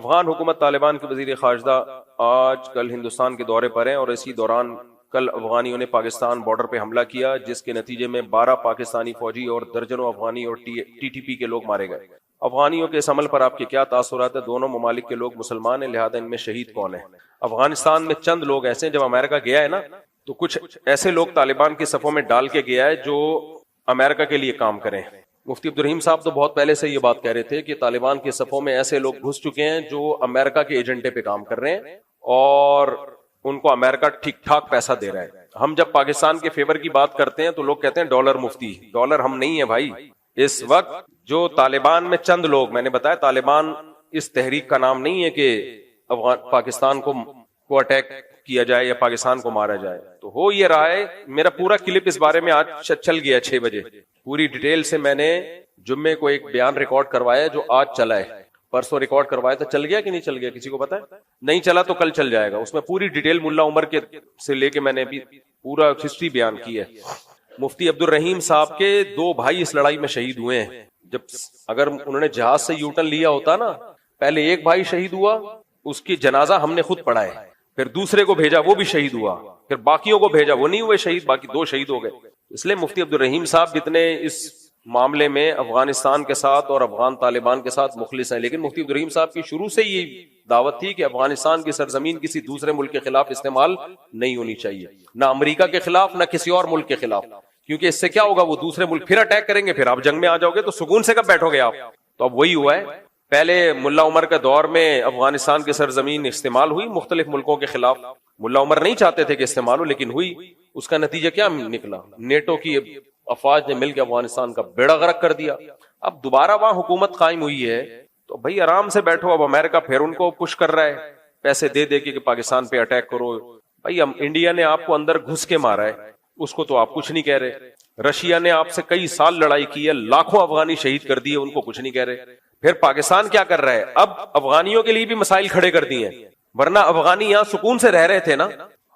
افغان حکومت طالبان کے وزیر خارجہ آج کل ہندوستان کے دورے پر ہیں اور اسی دوران کل افغانیوں نے پاکستان بارڈر پہ حملہ کیا، جس کے نتیجے میں 12 پاکستانی فوجی اور درجنوں افغانی اور ٹی ٹی پی کے لوگ مارے گئے۔ افغانیوں کے اس عمل پر آپ کے کیا تاثرات ہیں؟ دونوں ممالک کے لوگ مسلمان ہیں، لہذا ان میں شہید کون ہیں؟ افغانستان میں چند لوگ ایسے ہیں، جب امریکہ گیا ہے نا تو کچھ ایسے لوگ طالبان کی صفوں میں ڈال کے گیا ہے جو امریکہ کے لیے کام کریں۔ مفتی عبدالرحیم صاحب تو بہت پہلے سے یہ بات کہہ رہے تھے کہ طالبان کی صفوں میں ایسے لوگ گھس چکے ہیں جو امریکہ کے ایجنڈے پہ کام کر رہے ہیں اور ان کو امریکہ ٹھیک ٹھاک پیسہ دے رہا ہے۔ ہم جب پاکستان کے فیور کی بات کرتے ہیں تو لوگ کہتے ہیں ڈالر مفتی، ڈالر ہم نہیں ہیں بھائی۔ اس وقت جو طالبان میں چند لوگ، میں نے بتایا طالبان اس تحریک کا نام نہیں ہے کہ پاکستان کو اٹیک کیا جائے یا پاکستان کو مارا جائے، تو ہو یہ رہا ہے۔ میرا پورا کلپ اس بارے میں آج چل گیا 6 بجے، پوری ڈیٹیل سے میں نے جمعے کو ایک بیان ریکارڈ کروایا جو آج چلا ہے، پرسوں ریکارڈ کروایا تھا، چل گیا کہ نہیں چل گیا کسی کو پتا ہے؟ نہیں چلا تو کل چل جائے گا، اس میں پوری ڈیٹیل ملا عمر کے سے لے کے میں نے بھی پورا ہسٹری بیان کی ہے۔ مفتی عبدالرحیم صاحب کے 2 بھائی اس لڑائی میں شہید ہوئے ہیں۔ جب اگر انہوں نے جہاز سے یوٹن لیا ہوتا نا، پہلے ایک بھائی شہید ہوا، اس کی جنازہ ہم نے خود پڑھا ہے، پھر دوسرے کو بھیجا وہ بھی شہید ہوا، پھر باقیوں کو بھیجا وہ نہیں ہوئے شہید، باقی 2 شہید ہو گئے۔ اس لیے مفتی عبدالرحیم صاحب جتنے اس معاملے میں افغانستان کے ساتھ اور افغان طالبان کے ساتھ مخلص ہیں، لیکن مفتی عبدالرحیم صاحب کی شروع سے یہ دعوت تھی کہ افغانستان کی سرزمین کسی دوسرے ملک کے خلاف استعمال نہیں ہونی چاہیے، نہ امریکہ کے خلاف نہ کسی اور ملک کے خلاف، کیونکہ اس سے کیا ہوگا، وہ دوسرے ملک پھر اٹیک کریں گے، پھر آپ جنگ میں آ جاؤ گے تو سکون سے کب بیٹھو گے آپ؟ تو اب وہی ہوا ہے۔ پہلے ملا عمر کے دور میں افغانستان کی سرزمین استعمال ہوئی مختلف ملکوں کے خلاف، ملا عمر نہیں چاہتے تھے کہ استعمال ہو لیکن ہوئی، اس کا نتیجہ کیا نکلا؟ نیٹو کی افواج نے مل کے افغانستان کا بیڑا غرق کر دیا۔ اب دوبارہ وہاں حکومت قائم ہوئی ہے تو بھائی آرام سے بیٹھو۔ اب امریکہ پھر ان کو پش کر رہا ہے پیسے دے دے کے کہ پاکستان پہ اٹیک کرو۔ بھائی انڈیا نے آپ کو اندر گھس کے مارا ہے، اس کو تو آپ کچھ نہیں کہہ رہے۔ رشیا نے آپ سے کئی سال لڑائی کی ہے، لاکھوں افغانی شہید کر دیے، ان کو کچھ نہیں کہہ رہے۔ پھر پاکستان کیا کر رہا ہے؟ اب افغانیوں کے لیے بھی مسائل کھڑے کر دیے ہیں، ورنہ افغانی یہاں سکون سے رہ رہے تھے نا،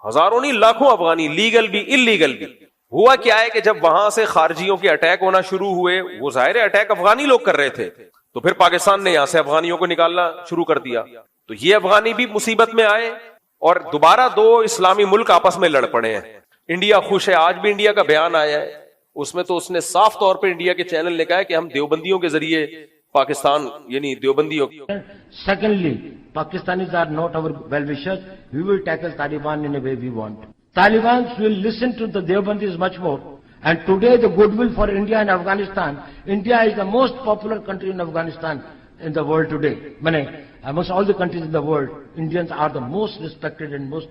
ہزاروں نہیں لاکھوں افغانی، لیگل بھی اللیگل بھی۔ ہوا کیا ہے کہ جب وہاں سے خارجیوں کے اٹیک ہونا شروع ہوئے، وہ ظاہر اٹیک افغانی لوگ کر رہے تھے، تو پھر پاکستان نے یہاں سے افغانیوں کو نکالنا شروع کر دیا، تو یہ افغانی بھی مصیبت میں آئے اور دوبارہ 2 اسلامی ملک آپس میں لڑ پڑے ہیں۔ انڈیا خوش ہے، آج بھی انڈیا کا بیان آیا ہے، اس میں تو اس نے صاف طور پہ انڈیا کے چینل نے کہا ہے کہ ہم دیوبندیوں کے ذریعے پاکستان یعنی دیوبندیوں۔ Secondly, Pakistanis are not our well-wishers. We will tackle Taliban in a way we want. Taliban will listen to the Deobandis much more. And today the goodwill for India and Afghanistan, India is the most popular country in Afghanistan in the world today. Amongst all the countries in the world, Indians are the most respected and most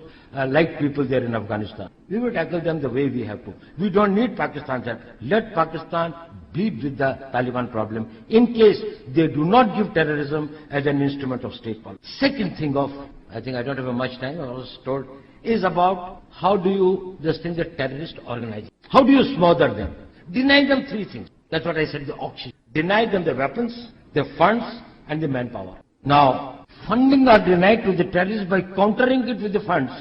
liked people there in Afghanistan. We will tackle them the way we have to. We don't need Pakistan's help. Let Pakistan be with the Taliban problem in case they do not give terrorism as an instrument of state policy. Second thing I think I don't have much time, I was told, is about how do you distinguish the terrorist organization? How do you smother them? Deny them 3 things. That's what I said, the auction. Deny them the weapons, the funds, and the manpower. Now, funding are denied to the terrorists by countering it with the funds,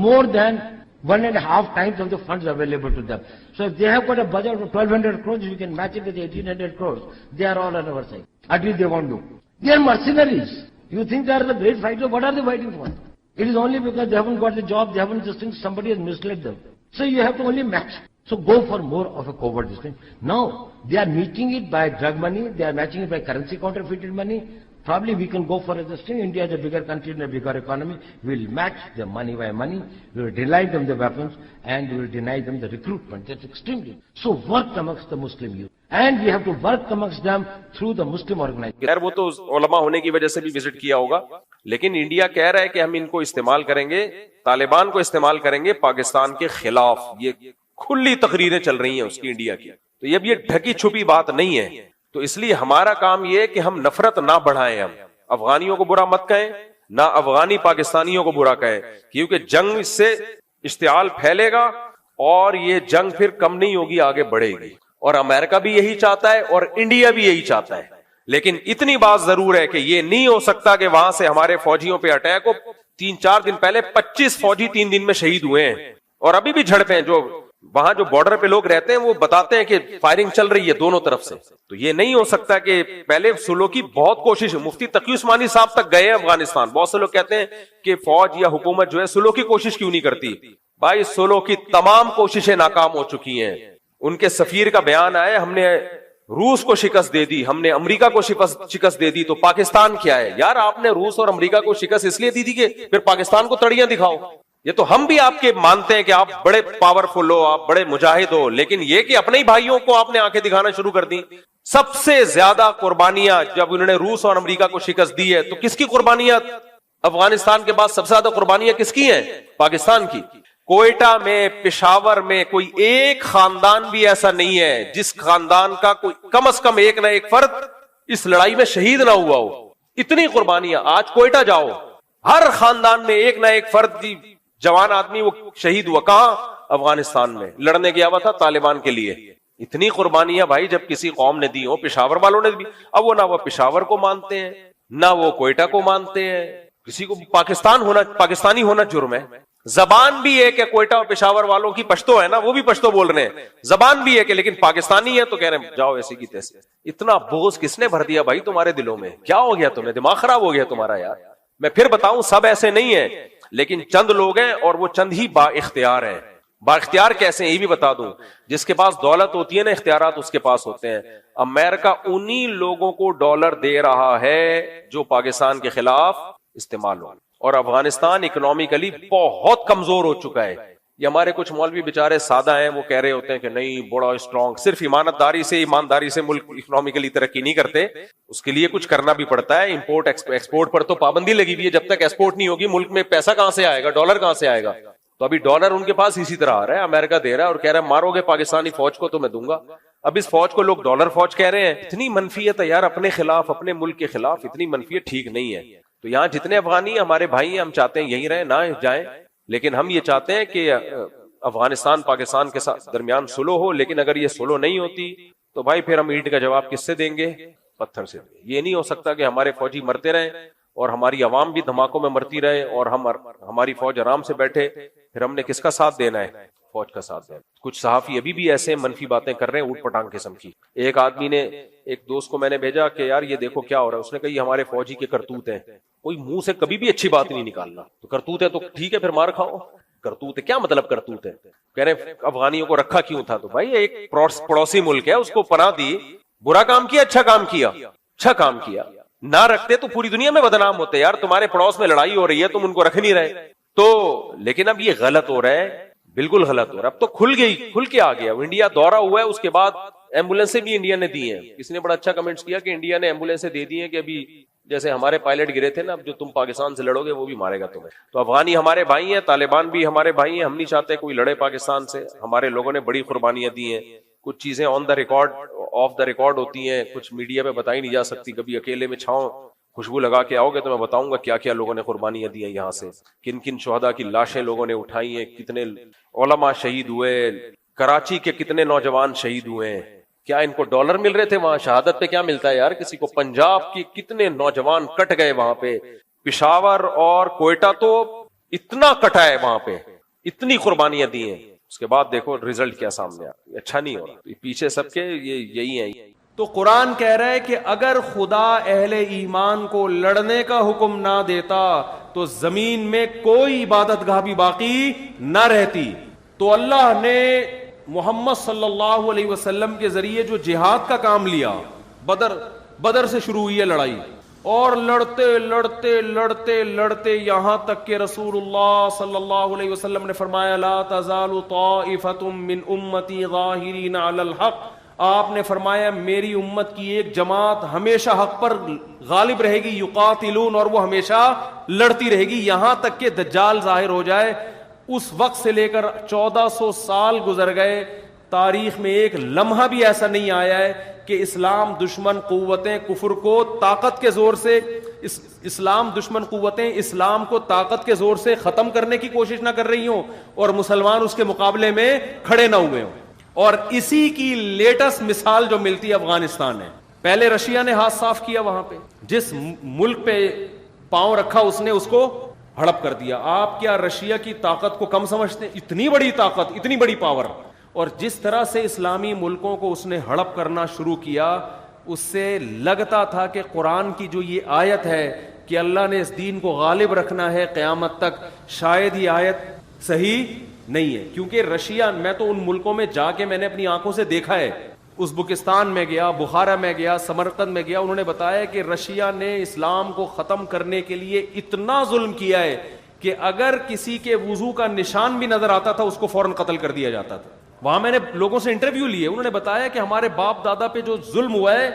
more than 1.5 times of the funds available to them. So if they have got a budget of 1,200 crores, we can match it with 1,800 crores. They are all on our side. At least they won't do. They are mercenaries. You think they are the great fighters? What are they fighting for? It is only because they haven't got the job, they haven't just think somebody has misled them. So you have to only match. So go for more of a covert thing. Now, they are meeting it by drug money, they are matching it by currency counterfeited money. Probably we can go for this thing. India is a bigger country and a bigger economy. We will match the money by money. We will deny them the weapons and we will deny them the recruitment. That's extremely. So work amongst the Muslim youth. And we have to work amongst them through the Muslim organization. خیر وہ تو علماء ہونے کی وجہ سے بھی visit کیا ہوگا، لیکن انڈیا کہہ رہا ہے کہ ہم ان کو استعمال کریں گے، طالبان کو استعمال کریں گے پاکستان کے خلاف۔ یہ کھلی تقریریں چل رہی ہیں اس کی انڈیا کی، تو یہ ڈھکی چھپی بات نہیں ہے۔ تو اس لیے ہمارا کام یہ ہے کہ ہم نفرت نہ بڑھائیں، ہم افغانیوں کو برا مت کہیں، نہ افغانی پاکستانیوں کو برا کہیں، کیونکہ جنگ اس سے اشتعال پھیلے گا اور یہ جنگ پھر کم نہیں ہوگی، آگے بڑھے گی۔ اور امریکہ بھی یہی چاہتا ہے اور انڈیا بھی یہی چاہتا ہے، لیکن اتنی بات ضرور ہے کہ یہ نہیں ہو سکتا کہ وہاں سے ہمارے فوجیوں پہ اٹیک ہو۔ 3-4 دن پہلے 25 فوجی 3 دن میں شہید ہوئے ہیں، اور ابھی بھی جھڑپیں جو وہاں جو بارڈر پہ لوگ رہتے ہیں وہ بتاتے ہیں کہ فائرنگ چل رہی ہے دونوں طرف سے. تو یہ نہیں ہو سکتا کہ پہلے سلو کی بہت کوشش ہے. مفتی تقی عثمانی صاحب تک گئے ہیں افغانستان. بہت سے لوگ کہتے ہیں کہ فوج یا حکومت جو ہے سلو کی کوشش کیوں نہیں کرتی. بھائی سلو کی تمام کوششیں ناکام ہو چکی ہیں. ان کے سفیر کا بیان آیا ہم نے روس کو شکست دے دی, ہم نے امریکہ کو شکست دے دی, تو پاکستان کیا ہے؟ یار آپ نے روس اور امریکہ کو شکست اس لیے دی تھی کہ پھر پاکستان کو تڑیاں دکھاؤ. یہ تو ہم بھی آپ کے مانتے ہیں کہ آپ بڑے پاورفل ہو, آپ بڑے مجاہد ہو, لیکن یہ کہ اپنے ہی بھائیوں کو آپ نے آنکھیں دکھانا شروع کر دی. سب سے زیادہ قربانیاں جب انہوں نے روس اور امریکہ کو شکست دی ہے تو کس کی قربانیاں؟ افغانستان کے بعد سب سے زیادہ قربانیاں کس کی ہیں؟ پاکستان کی. کوئٹہ میں, پشاور میں کوئی ایک خاندان بھی ایسا نہیں ہے جس خاندان کا کوئی کم از کم ایک نہ ایک فرد اس لڑائی میں شہید نہ ہوا ہو. اتنی قربانیاں. آج کوئٹہ جاؤ, ہر خاندان میں ایک نہ ایک فرد جوان آدمی وہ شہید ہوا. کہاں؟ افغانستان میں. لڑنے گیا ہوا تھا طالبان کے لیے. اتنی قربانیاں بھائی جب کسی قوم نے دی ہو, پشاور والوں نے بھی. اب وہ نہ وہ پشاور کو مانتے ہیں نہ وہ کوئٹہ کو مانتے ہیں. کسی کو پاکستانی ہونا جرم ہے. زبان بھی ہے کہ کوئٹہ اور پشاور والوں کی پشتو ہے نا, وہ بھی پشتو بول رہے ہیں. زبان بھی ہے کہ لیکن پاکستانی ہے تو کہہ رہے ہیں جاؤ ایسے کی تیسے. اتنا بغض کس نے بھر دیا بھائی تمہارے دلوں میں؟ کیا ہو گیا تمہیں؟ دماغ خراب ہو گیا تمہارا یار. میں پھر بتاؤں سب ایسے نہیں ہیں, لیکن چند لوگ ہیں اور وہ چند ہی با اختیار ہیں. با اختیار کیسے ہیں یہ بھی بتا دوں. جس کے پاس دولت ہوتی ہے نا, اختیارات اس کے پاس ہوتے ہیں. امریکہ انہی لوگوں کو ڈالر دے رہا ہے جو پاکستان کے خلاف استعمال ہو, اور افغانستان اکنامکلی بہت کمزور ہو چکا ہے. یہ ہمارے کچھ مولوی بیچارے سادہ ہیں, وہ کہہ رہے ہوتے ہیں کہ نہیں بڑا اسٹرانگ. صرف ایمانداری سے ملک اکنامکلی ترقی نہیں کرتے, اس کے لیے کچھ کرنا بھی پڑتا ہے. امپورٹ ایکسپورٹ پر تو پابندی لگی ہوئی ہے. جب تک ایکسپورٹ نہیں ہوگی ملک میں پیسہ کہاں سے آئے گا؟ ڈالر کہاں سے آئے گا؟ تو ابھی ڈالر ان کے پاس اسی طرح آ رہا ہے. امریکہ دے رہا ہے اور کہہ رہا ہے مارو گے پاکستانی فوج کو تو میں دوں گا. اب اس فوج کو لوگ ڈالر فوج کہہ رہے ہیں. اتنی منفیت ہے یار اپنے خلاف, اپنے ملک کے خلاف. اتنی منفیت ٹھیک نہیں ہے. تو یہاں جتنے افغانی ہمارے بھائی ہیں, ہم چاہتے ہیں یہیں رہیں, نہ جائیں. لیکن ہم یہ چاہتے ہیں کہ افغانستان پاکستان کے ساتھ درمیان سلو ہو. لیکن اگر یہ سلو نہیں ہوتی تو بھائی پھر ہم اینٹ کا جواب کس سے دیں گے؟ پتھر سے. یہ نہیں ہو سکتا کہ ہمارے فوجی مرتے رہیں اور ہماری عوام بھی دھماکوں میں مرتی رہے اور ہماری فوج آرام سے بیٹھے. پھر ہم نے کس کا ساتھ دینا ہے؟ فوج کا ساتھ دینا. کچھ صحافی ابھی بھی ایسے منفی باتیں کر رہے ہیں, اوٹ پٹانگ قسم کی. ایک آدمی نے, ایک دوست کو میں نے بھیجا کہ یار یہ دیکھو کیا ہو رہا ہے. اس نے کہا یہ ہمارے فوجی کے کرتوت ہیں. کوئی منہ سے کبھی بھی اچھی بات نہیں نکالنا. تو کرتوت ہے تو ٹھیک ہے پھر مار کھاؤ. کرتوت ہے کیا مطلب کرتوت ہے؟ کہہ رہے افغانیوں کو رکھا کیوں تھا؟ تو بھائی ایک پڑوسی ملک ہے, اس کو پناہ دی. برا کام کیا اچھا کام کیا؟ اچھا کام کیا. نہ رکھتے تو پوری دنیا میں بدنام ہوتے. یار تمہارے پڑوس میں لڑائی ہو رہی ہے, تم ان کو رکھ نہیں رہے. تو لیکن اب یہ غلط ہو رہا ہے, بالکل غلط ہو رہا ہے. اب تو کھل کے آ گیا. انڈیا دورہ ہوا ہے, اس کے بعد ایمبولینسیں بھی انڈیا نے دی ہیں. کسی نے بڑا اچھا کمنٹس کیا کہ انڈیا نے ایمبولینسیں دے دی ہیں کہ ابھی جیسے ہمارے پائلٹ گرے تھے نا, اب جو تم پاکستان سے لڑو گے وہ بھی مارے گا تمہیں. تو افغانی ہمارے بھائی ہیں, طالبان بھی ہمارے بھائی ہیں. ہم نہیں چاہتے کوئی لڑے پاکستان سے. ہمارے لوگوں نے بڑی قربانیاں دی ہیں. کچھ چیزیں on the record off the record ہوتی ہیں, کچھ میڈیا پہ بتائی نہیں جا سکتی. کبھی اکیلے میں چھاؤں خوشبو لگا کے آؤ گے تو میں بتاؤں گا کیا کیا لوگوں نے قربانیاں دی ہیں یہاں سے. کن کن شہداء کی لاشیں لوگوں نے اٹھائی ہیں, کتنے علماء شہید ہوئے, کراچی کے کتنے نوجوان شہید ہوئے ہیں. کیا ان کو ڈالر مل رہے تھے وہاں؟ شہادت پہ کیا ملتا ہے یار کسی کو؟ پنجاب کی کتنے نوجوان کٹ گئے وہاں پہ. پشاور اور کوئٹہ تو اتنا کٹا ہے وہاں پہ, اتنی قربانیاں دی ہیں. اس کے بعد دیکھو رزلٹ کیا سامنے آیا. اچھا نہیں ہو رہا. پیچھے سب کے یہی ہیں. تو قرآن کہہ رہا ہے کہ اگر خدا اہل ایمان کو لڑنے کا حکم نہ دیتا تو زمین میں کوئی عبادت گاہ بھی باقی نہ رہتی. تو اللہ نے محمد صلی اللہ علیہ وسلم کے ذریعے جو جہاد کا کام لیا, بدر سے شروع ہوئی ہے لڑائی, اور لڑتے لڑتے لڑتے لڑتے یہاں تک کہ رسول اللہ صلی اللہ علیہ وسلم نے فرمایا لا تزال طائفۃ من امتی ظاہرین علی الحق. آپ نے فرمایا میری امت کی ایک جماعت ہمیشہ حق پر غالب رہے گی, یقاتلون, اور وہ ہمیشہ لڑتی رہے گی یہاں تک کہ دجال ظاہر ہو جائے. اس وقت سے لے کر 1400 سال گزر گئے, تاریخ میں ایک لمحہ بھی ایسا نہیں آیا ہے کہ اسلام دشمن قوتیں کفر کو طاقت کے زور سے اسلام دشمن قوتیں اسلام کو طاقت کے زور سے ختم کرنے کی کوشش نہ کر رہی ہوں اور مسلمان اس کے مقابلے میں کھڑے نہ ہوئے ہوں. اور اسی کی لیٹسٹ مثال جو ملتی ہے افغانستان ہے. پہلے رشیا نے ہاتھ صاف کیا وہاں پہ, جس ملک پہ پاؤں رکھا اس نے اس کو ہڑپ کر دیا. آپ کیا رشیا کی طاقت کو کم سمجھتے ہیں؟ اتنی بڑی طاقت, اتنی بڑی پاور. اور جس طرح سے اسلامی ملکوں کو اس نے ہڑپ کرنا شروع کیا، اس سے لگتا تھا کہ قرآن کی جو یہ آیت ہے کہ اللہ نے اس دین کو غالب رکھنا ہے قیامت تک، شاید یہ آیت صحیح نہیں ہے. کیونکہ رشیا، میں تو ان ملکوں میں جا کے میں نے اپنی آنکھوں سے دیکھا ہے، ازبکستان میں گیا، بخارا میں گیا، سمرقند میں گیا، انہوں نے بتایا کہ رشیا نے اسلام کو ختم کرنے کے لیے اتنا ظلم کیا ہے کہ اگر کسی کے وضو کا نشان بھی نظر آتا تھا اس کو فوراً قتل کر دیا جاتا تھا. وہاں میں نے لوگوں سے انٹرویو لیے، انہوں نے بتایا کہ ہمارے باپ دادا پہ جو ظلم ہوا ہے،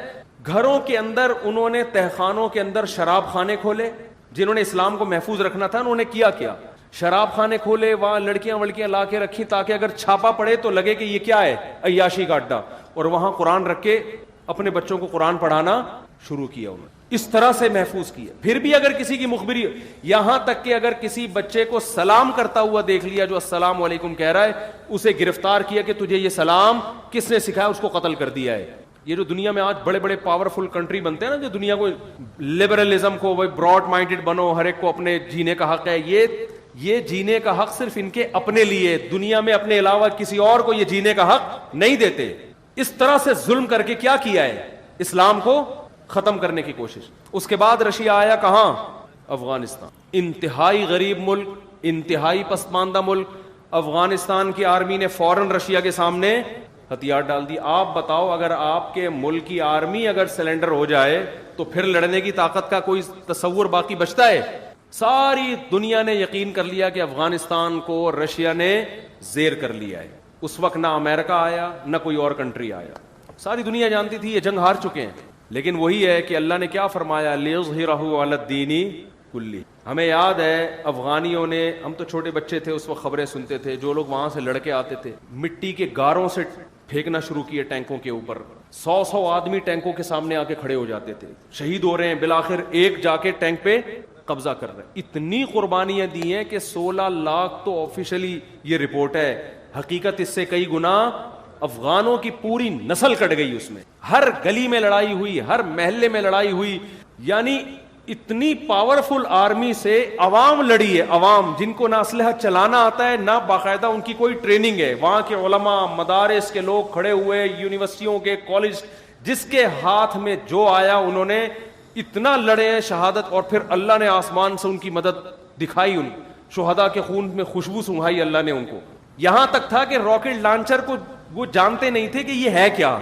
گھروں کے اندر انہوں نے تہخانوں کے اندر شراب خانے کھولے، جنہوں نے اسلام کو محفوظ رکھنا تھا انہوں نے کیا شراب خانے کھولے، وہاں لڑکیاں لا کے رکھی تاکہ اگر چھاپا پڑے تو لگے کہ یہ کیا ہے، عیاشی کا اڈا، اور وہاں قرآن رکھ کے اپنے بچوں کو قرآن پڑھانا شروع کیا. انہوں نے اس طرح سے محفوظ کیا. پھر بھی اگر کسی کی مخبری، یہاں تک کہ اگر کسی بچے کو سلام کرتا ہوا دیکھ لیا جو السلام علیکم کہہ رہا ہے، اسے گرفتار کیا کہ تجھے یہ سلام کس نے سکھایا، اس کو قتل کر دیا ہے. یہ جو دنیا میں آج بڑے بڑے پاورفل کنٹری بنتے ہیں نا، جو دنیا کو لبرلزم کو، وہ براڈ مائنڈڈ بنو، ہر ایک کو اپنے جینے کا حق ہے، یہ جینے کا حق صرف ان کے اپنے لیے، دنیا میں اپنے علاوہ کسی اور کو یہ جینے کا حق نہیں دیتے. اس طرح سے ظلم کر کے کیا کیا ہے، اسلام کو ختم کرنے کی کوشش. اس کے بعد رشیا آیا کہاں، افغانستان. انتہائی غریب ملک، انتہائی پسماندہ ملک. افغانستان کی آرمی نے فوراً رشیا کے سامنے ہتھیار ڈال دی. آپ بتاؤ اگر آپ کے ملک کی آرمی اگر سلنڈر ہو جائے تو پھر لڑنے کی طاقت کا کوئی تصور باقی بچتا ہے؟ ساری دنیا نے یقین کر لیا کہ افغانستان کو رشیا نے زیر کر لیا ہے. اس وقت نہ امریکہ آیا نہ کوئی اور کنٹری آیا، ساری دنیا جانتی تھی یہ جنگ ہار چکے ہیں. لیکن وہی ہے کہ اللہ نے کیا فرمایا، لِيُظْهِرَهُ عَلَى الدِّينِ کُلِّهِ. ہمیں یاد ہے افغانیوں نے، ہم تو چھوٹے بچے تھے اس وقت خبریں سنتے تھے، جو لوگ وہاں سے لڑکے آتے تھے مٹی کے گاروں سے پھینکنا شروع کیے ٹینکوں کے اوپر. 100 آدمی ٹینکوں کے سامنے آ کے کھڑے ہو جاتے تھے، شہید ہو رہے ہیں، بالآخر ایک جا کے ٹینک پہ قبضہ کر رہے ہیں. اتنی قربانیاں دی ہیں کہ 16 لاکھ تو آفیشلی یہ رپورٹ ہے، حقیقت اس سے کئی گنا افغانوں کی پوری نسل کٹ گئی. اس میں ہر گلی میں لڑائی ہوئی، ہر محلے میں لڑائی ہوئی. یعنی اتنی پاورفل آرمی سے عوام لڑی ہے، عوام جن کو نہ اسلحہ چلانا آتا ہے نہ باقاعدہ ان کی کوئی ٹریننگ ہے. وہاں کے علماء، مدارس کے لوگ کھڑے ہوئے، یونیورسٹیوں کے، کالج، جس کے ہاتھ میں جو آیا انہوں نے اتنا لڑے ہیں شہادت. اور پھر اللہ نے آسمان سے ان کی مدد دکھائی، ان شہداء کے خون میں خوشبو سنگھائی اللہ نے ان کو. یہاں تک تھا کہ راکٹ لانچر کو وہ جانتے نہیں تھے کہ یہ ہے کیا،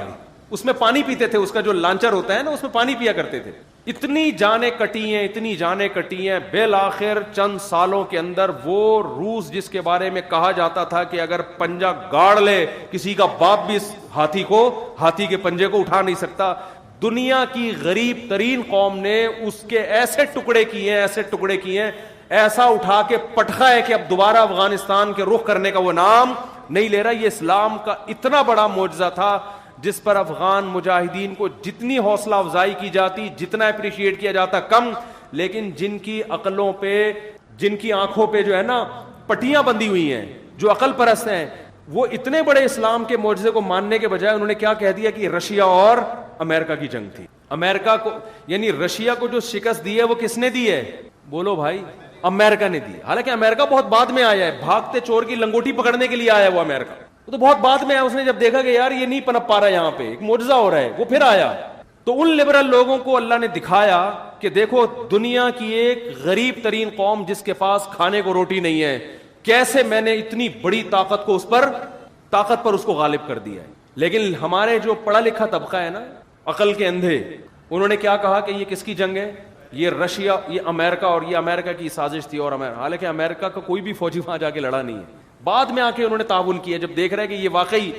اس میں پانی پیتے تھے، اس کا جو لانچر ہوتا ہے نا اس میں پانی پیا کرتے تھے. اتنی جانیں کٹی ہیں، اتنی جانیں کٹی ہیں. بالآخر چند سالوں کے اندر وہ روس جس کے بارے میں کہا جاتا تھا کہ اگر پنجہ گاڑ لے کسی کا باپ بھی اس ہاتھی کے پنجے کو اٹھا نہیں سکتا، دنیا کی غریب ترین قوم نے اس کے ایسے ٹکڑے کیے ہیں، ایسا اٹھا کے پٹخا ہے کہ اب دوبارہ افغانستان کے رخ کرنے کا وہ نام نہیں لے رہا. یہ اسلام کا اتنا بڑا معجزہ تھا جس پر افغان مجاہدین کو جتنی حوصلہ افزائی کی جاتی، جتنا اپریشیٹ کیا جاتا کم. لیکن جن کی عقلوں پہ، جن کی آنکھوں پہ جو ہے نا پٹیاں بندھی ہوئی ہیں، جو عقل پرست ہیں، وہ اتنے بڑے اسلام کے معجزے کو ماننے کے بجائے انہوں نے کیا کہہ دیا کہ رشیا اور امریکہ کی جنگ تھی. امریکہ کو، یعنی رشیا کو جو شکست دی ہے وہ کس نے دی ہے؟ بولو بھائی، امریکہ نے دی. حالانکہ امریکہ بہت بعد میں آیا ہے، بھاگتے چور کی لنگوٹی پکڑنے کے لیے آیا وہ امریکہ، وہ تو بہت بعد میں آیا. اس نے جب دیکھا کہ یار یہ نہیں پنپ پا رہا یہاں پہ، ایک معجزہ ہو رہا ہے، وہ پھر آیا. تو ان لبرل لوگوں کو اللہ نے دکھایا کہ دیکھو دنیا کی ایک غریب ترین قوم جس کے پاس کھانے کو روٹی نہیں ہے، کیسے میں نے اتنی بڑی طاقت پر اس کو غالب کر دیا ہے. لیکن ہمارے جو پڑھا لکھا طبقہ ہے نا، عقل کے اندھے، انہوں نے کیا کہا کہ یہ کس کی جنگ ہے؟ یہ رشیا، یہ امریکہ، اور یہ امریکہ کی سازش تھی. اور حالانکہ امریکہ کا کوئی بھی فوجی وہاں جا کے لڑا نہیں ہے. بعد میں آ کے انہوں نے تعاون کیا جب دیکھ رہے کہ یہ واقعی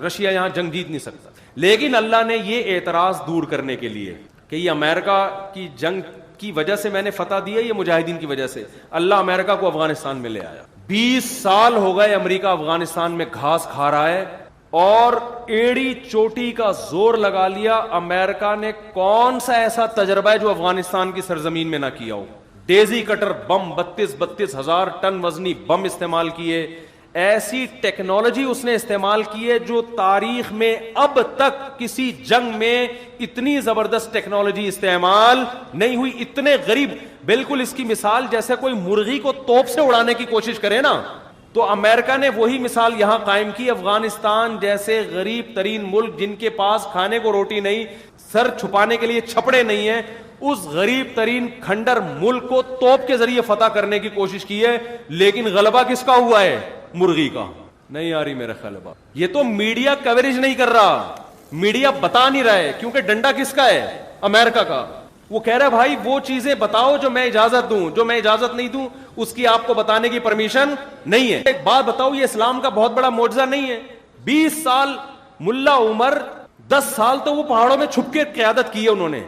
رشیا یہاں جنگ جیت نہیں سکتا. لیکن اللہ نے یہ اعتراض دور کرنے کے لیے کہ یہ امریکہ کی جنگ کی وجہ سے میں نے فتح دی ہے، یہ مجاہدین کی وجہ سے، اللہ امریکہ کو افغانستان میں لے آیا. 20 سال ہو گئے امریکہ افغانستان میں گھاس کھا رہا ہے، اور ایڑی چوٹی کا زور لگا لیا. امریکہ نے کون سا ایسا تجربہ ہے جو افغانستان کی سرزمین میں نہ کیا ہو؟ ڈیزی کٹر بم، 32 ہزار ٹن وزنی بم استعمال کیے. ایسی ٹیکنالوجی اس نے استعمال کی ہے جو تاریخ میں اب تک کسی جنگ میں اتنی زبردست ٹیکنالوجی استعمال نہیں ہوئی. اتنے غریب، بالکل اس کی مثال جیسے کوئی مرغی کو توپ سے اڑانے کی کوشش کرے نا، تو امریکہ نے وہی مثال یہاں قائم کی. افغانستان جیسے غریب ترین ملک جن کے پاس کھانے کو روٹی نہیں, سر چھپانے کے لیے چھپڑے نہیں ہیں, اس غریب ترین کھنڈر ملک کو توپ کے ذریعے فتح کرنے کی کوشش کی ہے, لیکن غلبہ کس کا ہوا ہے؟ مرغی کا. نہیں آ رہی میرا خیال ہے بات. یہ تو میڈیا کوریج نہیں کر رہا, میڈیا بتا نہیں رہا ہے, کیونکہ ڈنڈا کس کا ہے؟ امریکہ کا. وہ کہہ رہا ہے بھائی وہ چیزیں بتاؤ جو میں اجازت دوں, جو میں اجازت نہیں دوں اس کی آپ کو بتانے کی پرمیشن نہیں ہے. ایک بات بتاؤ, یہ اسلام کا بہت بڑا معجزہ نہیں ہے؟ 20 سال ملا عمر, 10 سال تو وہ پہاڑوں میں چھپ کے قیادت کی ہے انہوں نے.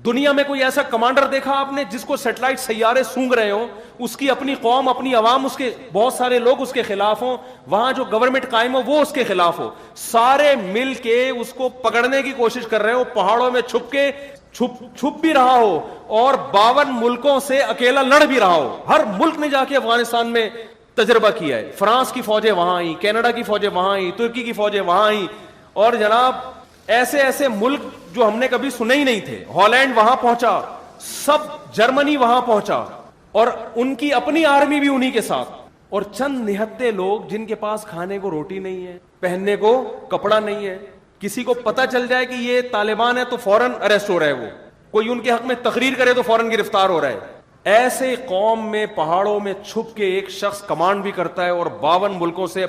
دنیا میں کوئی ایسا کمانڈر دیکھا آپ نے جس کو سیٹلائٹ سیارے سونگ رہے ہوں, اس کی اپنی قوم, اپنی عوام, اس کے بہت سارے لوگ اس کے خلاف ہوں, وہاں جو گورنمنٹ قائم ہو وہ اس کے خلاف ہو, سارے مل کے اس کو پکڑنے کی کوشش کر رہے ہو, پہاڑوں میں چھپ کے چھپ بھی رہا ہو اور 52 ملکوں سے اکیلا لڑ بھی رہا ہو. ہر ملک نے جا کے افغانستان میں تجربہ کیا ہے. فرانس کی فوجیں وہاں آئیں, کینیڈا کی فوجیں وہاں آئیں, ترکی کی فوجیں وہاں آئیں, اور جناب ایسے ایسے ملک جو ہم نے کبھی سنے ہی نہیں تھے. ہالینڈ وہاں پہنچا, سب جرمنی وہاں پہنچا, اور ان کی اپنی آرمی بھی انہی کے ساتھ. اور چند نہتے لوگ جن کے پاس کھانے کو روٹی نہیں ہے, پہننے کو کپڑا نہیں ہے, کسی کو پتہ چل جائے کہ یہ طالبان ہے تو فوراً اریسٹ ہو رہا ہے, وہ کوئی ان کے حق میں تقریر کرے تو فوراً گرفتار ہو رہا ہے. ایسے قوم میں پہاڑوں میں چھپ کے ایک شخص کمانڈ بھی کرتا ہے اور 52 ملکوں سے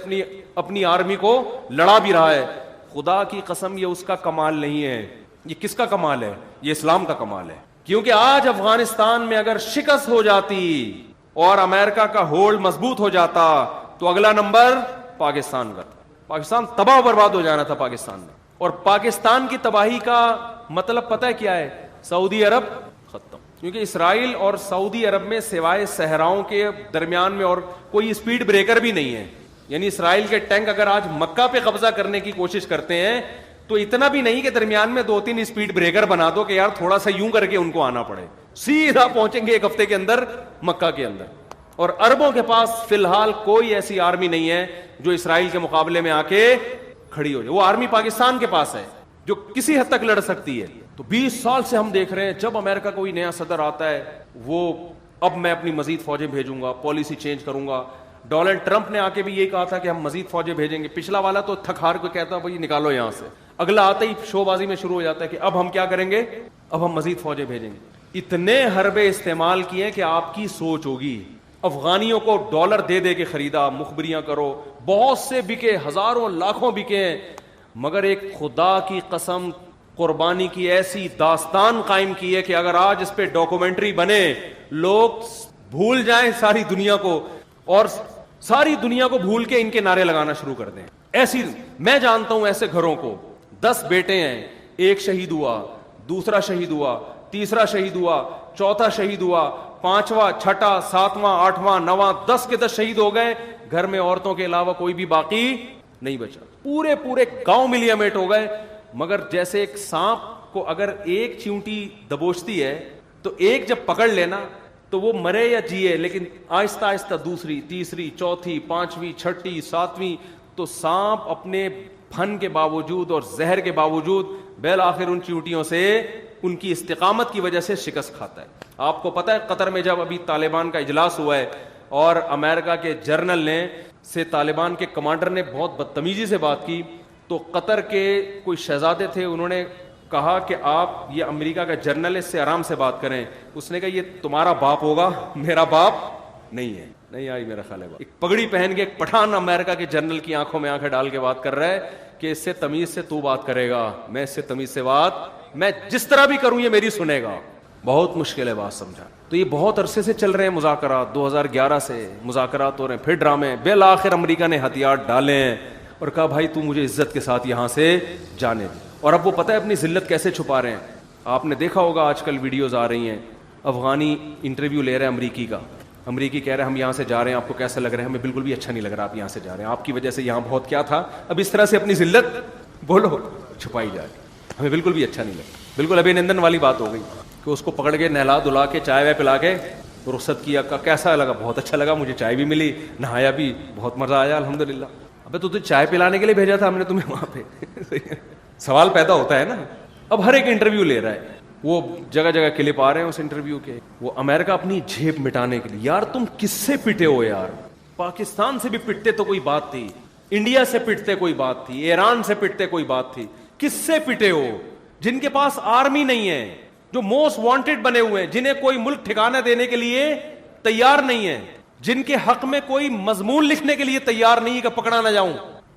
اپنی آرمی کو لڑا بھی رہا ہے. خدا کی قسم یہ اس کا کمال نہیں ہے, یہ کس کا کمال ہے؟ یہ اسلام کا کمال ہے. کیونکہ آج افغانستان میں اگر شکست ہو جاتی اور امریکہ کا ہولڈ مضبوط ہو جاتا تو اگلا نمبر پاکستان کا تھا. پاکستان تباہ و برباد ہو جانا تھا پاکستان میں. اور پاکستان کی تباہی کا مطلب پتہ ہے کیا ہے؟ سعودی عرب ختم. کیونکہ اسرائیل اور سعودی عرب میں سوائے صحراؤں کے درمیان میں اور کوئی اسپیڈ بریکر بھی نہیں ہے. یعنی اسرائیل کے ٹینک اگر آج مکہ پہ قبضہ کرنے کی کوشش کرتے ہیں تو اتنا بھی نہیں کہ درمیان میں 2-3 اسپیڈ بریکر بنا دو کہ یار تھوڑا سا یوں کر کے ان کو آنا پڑے, سیدھا پہنچیں گے 1 ہفتے کے اندر مکہ کے اندر. اور عربوں کے پاس فی الحال کوئی ایسی آرمی نہیں ہے جو اسرائیل کے مقابلے میں آ کے کھڑی ہو جائے. وہ آرمی پاکستان کے پاس ہے جو کسی حد تک لڑ سکتی ہے. تو 20 سال سے ہم دیکھ رہے ہیں جب امریکہ کوئی نیا صدر آتا ہے وہ اب میں اپنی مزید فوجیں بھیجوں گا, پالیسی چینج کروں گا. ڈونلڈ ٹرمپ نے آ کے بھی یہی کہا تھا کہ ہم مزید فوجیں بھیجیں گے. پچھلا والا تو تھک ہار کو کہتا بھائی نکالو یہاں سے, اگلا آتا ہی شو بازی میں شروع ہو جاتا ہے کہ اب ہم کیا کریں گے, اب ہم مزید فوجیں بھیجیں گے. اتنے حربے استعمال کیے کہ آپ کی سوچ ہوگی. افغانیوں کو ڈالر دے دے کے خریدا, مخبریاں کرو, بہت سے بکے, ہزاروں لاکھوں بکے ہیں, مگر ایک خدا کی قسم قربانی کی ایسی داستان قائم کی ہے کہ اگر آج اس پہ ڈاکومنٹری بنے لوگ بھول جائیں ساری دنیا کو, اور ساری دنیا کو بھول کے ان کے نعرے لگانا شروع کر دیں. ایسی میں جانتا ہوں ایسے گھروں کو, 10 بیٹے ہیں, ایک شہید ہوا, دوسرا شہید ہوا, تیسرا شہید ہوا, چوتھا شہید ہوا, 5واں, 6واں, 7واں, 8واں, 9واں, 10 کے 10 شہید ہو گئے. گھر میں عورتوں کے علاوہ کوئی بھی باقی نہیں بچا. پورے گاؤں ملیا میٹ ہو گئے. مگر جیسے ایک سانپ کو اگر ایک چیونٹی دبوچتی ہے تو ایک جب پکڑ لینا تو وہ مرے یا جیے, لیکن آہستہ آہستہ دوسری, تیسری, چوتھی, 5ویں, 6ٹھی, 7ویں, تو سانپ اپنے پھن کے باوجود اور زہر کے باوجود بالآخر ان چیونٹیوں سے ان کی استقامت کی وجہ سے شکست کھاتا ہے. آپ کو پتہ ہے قطر میں جب ابھی طالبان کا اجلاس ہوا ہے اور امریکہ کے جرنل نے سے طالبان کے کمانڈر نے بہت بدتمیزی سے بات کی, تو قطر کے کوئی شہزادے تھے, انہوں نے کہا کہ آپ یہ امریکہ کا جرنل ہے, اس سے آرام سے بات کریں. اس نے کہا یہ تمہارا باپ ہوگا, میرا باپ نہیں ہے. نہیں آئی میرا خیال ہے. ایک پگڑی پہن کے ایک پٹھان امریکہ کے جنرل کی آنکھوں میں آنکھیں ڈال کے بات کر رہا ہے کہ اس سے تمیز سے تو بات کرے گا, میں اس سے تمیز سے بات, میں جس طرح بھی کروں یہ میری سنے گا. بہت مشکل ہے بات سمجھا. تو یہ بہت عرصے سے چل رہے ہیں مذاکرات, 2011 سے مذاکرات ہو رہے ہیں, پھر ڈرامے. بالآخر امریکہ نے ہتھیار ڈالے ہیں اور کہا بھائی تو مجھے عزت کے ساتھ یہاں سے جانے دے. اور اب وہ پتہ ہے اپنی ذلت کیسے چھپا رہے ہیں. آپ نے دیکھا ہوگا آج کل ویڈیوز آ رہی ہیں, افغانی انٹرویو لے رہے ہیں امریکی کا, امریکی کہہ رہے ہیں ہم یہاں سے جا رہے ہیں, آپ کو کیسا لگ رہا ہے؟ ہمیں بالکل بھی اچھا نہیں لگ رہا آپ یہاں سے جا رہے ہیں, آپ کی وجہ سے یہاں بہت کیا تھا. اب اس طرح سے اپنی ذلت بولو چھپائی جائے, ہمیں بالکل بھی اچھا نہیں لگا. بالکل ابھینندن والی بات ہو گئی کہ اس کو پکڑ کے نہلا دھلا کے چائے وائے پلا کے رخصت کیا. کیسا لگا؟ بہت اچھا لگا, مجھے چائے بھی ملی, نہایا بھی, بہت مزہ آیا الحمدللہ. ابے تو چائے پلانے کے لیے بھیجا تھا ہم نے تمہیں وہاں پہ. سوال پیدا ہوتا ہے نا. اب ہر ایک انٹرویو لے رہا ہے, وہ جگہ جگہ کلپ آ رہے ہیں اس انٹرویو کے. وہ امریکہ اپنی جھیب مٹانے کے لیے, یار تم کس سے پٹے ہو یار, پاکستان سے بھی پٹتے تو کوئی بات تھی, انڈیا سے پٹتے کوئی بات تھی, ایران سے پٹتے کوئی بات تھی. کس سے پٹے ہو؟ جن کے پاس آرمی نہیں ہے, جو موسٹ وانٹڈ بنے ہوئے ہیں, جنہیں کوئی ملک ٹھکانہ دینے کے لیے تیار نہیں ہے, جن کے حق میں کوئی مضمون لکھنے کے لیے تیار نہیں کہ پکڑا نہ جاؤں,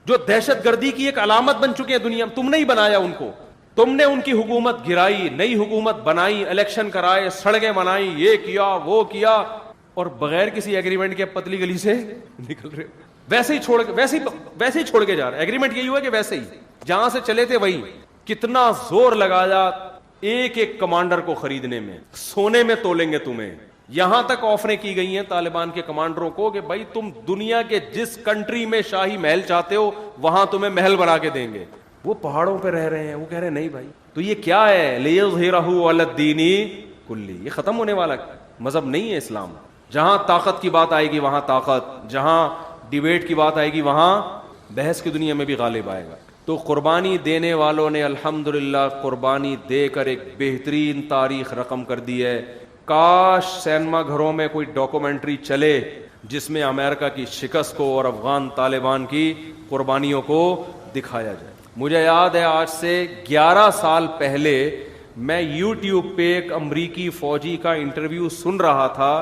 جو دہشت گردی کی ایک علامت بن چکے ہیں دنیا میں. تم نہیں بنایا ان کو, تم نے ان کی حکومت گرائی, نئی حکومت بنائی, الیکشن کرائے, سڑکیں بنائی, یہ کیا وہ کیا, اور بغیر کسی ایگریمنٹ کے پتلی گلی سے نکل رہے, ویسے ہی چھوڑ کے جا رہے. ایگریمنٹ یہی ہوا کہ ویسے ہی جہاں سے چلے تھے وہی. کتنا زور لگایا ایک ایک کمانڈر کو خریدنے میں, سونے میں تولیں گے تمہیں. یہاں تک آفریں کی گئی ہیں طالبان کے کمانڈروں کو کہ بھائی تم دنیا کے جس کنٹری میں شاہی محل چاہتے ہو وہاں تمہیں محل بنا کے دیں گے. وہ پہاڑوں پہ رہ رہے ہیں, وہ کہہ رہے ہیں نہیں بھائی. تو یہ کیا ہے؟ لِيُظْهِرَهُ عَلَى الدِّينِ كُلِّهِ. یہ ختم ہونے والا مذہب نہیں ہے اسلام. جہاں طاقت کی بات آئے گی وہاں طاقت, جہاں ڈیبیٹ کی بات آئے گی وہاں بحث کی دنیا میں بھی غالب آئے گا. تو قربانی دینے والوں نے الحمدللہ قربانی دے کر ایک بہترین تاریخ رقم کر دی ہے. کاش سینما گھروں میں کوئی ڈاکومنٹری چلے جس میں امریکہ کی شکست کو اور افغان طالبان کی قربانیوں کو دکھایا جائے. مجھے یاد ہے آج سے 11 سال پہلے میں یوٹیوب پہ ایک امریکی فوجی کا انٹرویو سن رہا تھا.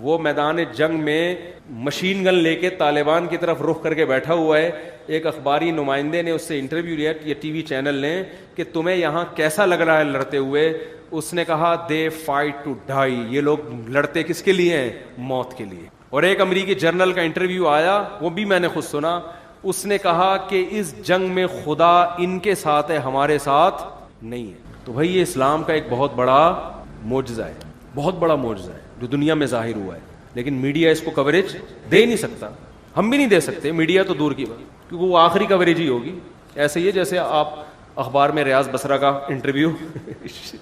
وہ میدان جنگ میں مشین گن لے کے طالبان کی طرف رخ کر کے بیٹھا ہوا ہے. ایک اخباری نمائندے نے اس سے انٹرویو لیا, یہ ٹی وی چینل نے, کہ تمہیں یہاں کیسا لگ رہا ہے لڑتے ہوئے. اس نے کہا دے فائٹ ٹو ڈائی, یہ لوگ لڑتے کس کے لیے ہیں؟ موت کے لیے. اور ایک امریکی جنرل کا انٹرویو آیا, وہ بھی میں نے خود سنا. اس نے کہا کہ اس جنگ میں خدا ان کے ساتھ ہے, ہمارے ساتھ نہیں ہے. تو بھائی یہ اسلام کا ایک بہت بڑا معجزہ ہے, بہت بڑا معجزہ ہے جو دنیا میں ظاہر ہوا ہے. لیکن میڈیا اس کو کوریج دے نہیں سکتا, ہم بھی نہیں دے سکتے, میڈیا تو دور کی بات, کیونکہ وہ آخری کوریج ہی ہوگی. ایسے ہی ہے جیسے آپ اخبار میں ریاض بصرہ کا انٹرویو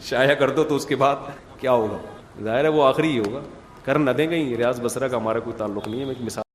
شائع کر دو تو اس کے بعد کیا ہوگا؟ ظاہر ہے وہ آخری ہی ہوگا. کر نہ دیں کہیں, ریاض بصرہ کا ہمارا کوئی تعلق نہیں ہے. میں ایک مثال